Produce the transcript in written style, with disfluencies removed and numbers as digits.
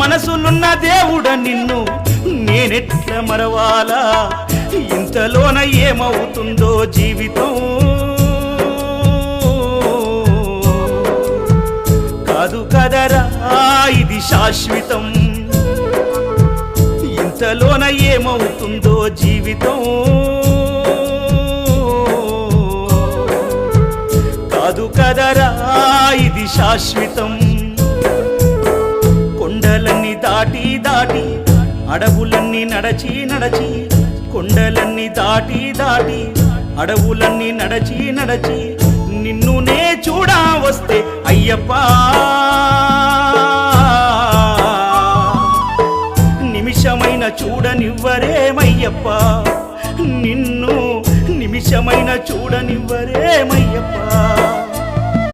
మనసులున్న దేవుడ నిన్ను నేనెట్ల మరవాలా ఇంతలోన ఏమవుతుందో జీవితం కాదు కదరా ఇది శాశ్వతం ఇంతలోన ఏమవుతుందో జీవితం కాదు కదరా ఇది శాశ్వతం కొండలన్నీ దాటి దాటి అడవులన్నీ నడచి నడచి కొండలన్నీ దాటి దాటి అడవులన్నీ నడచి నడచి నిన్ను నే చూడా వస్తే అయ్యప్ప నిమిషమైన చూడనివ్వరేమయ్యప్ప నిన్ను నిమిషమైన చూడనివ్వరే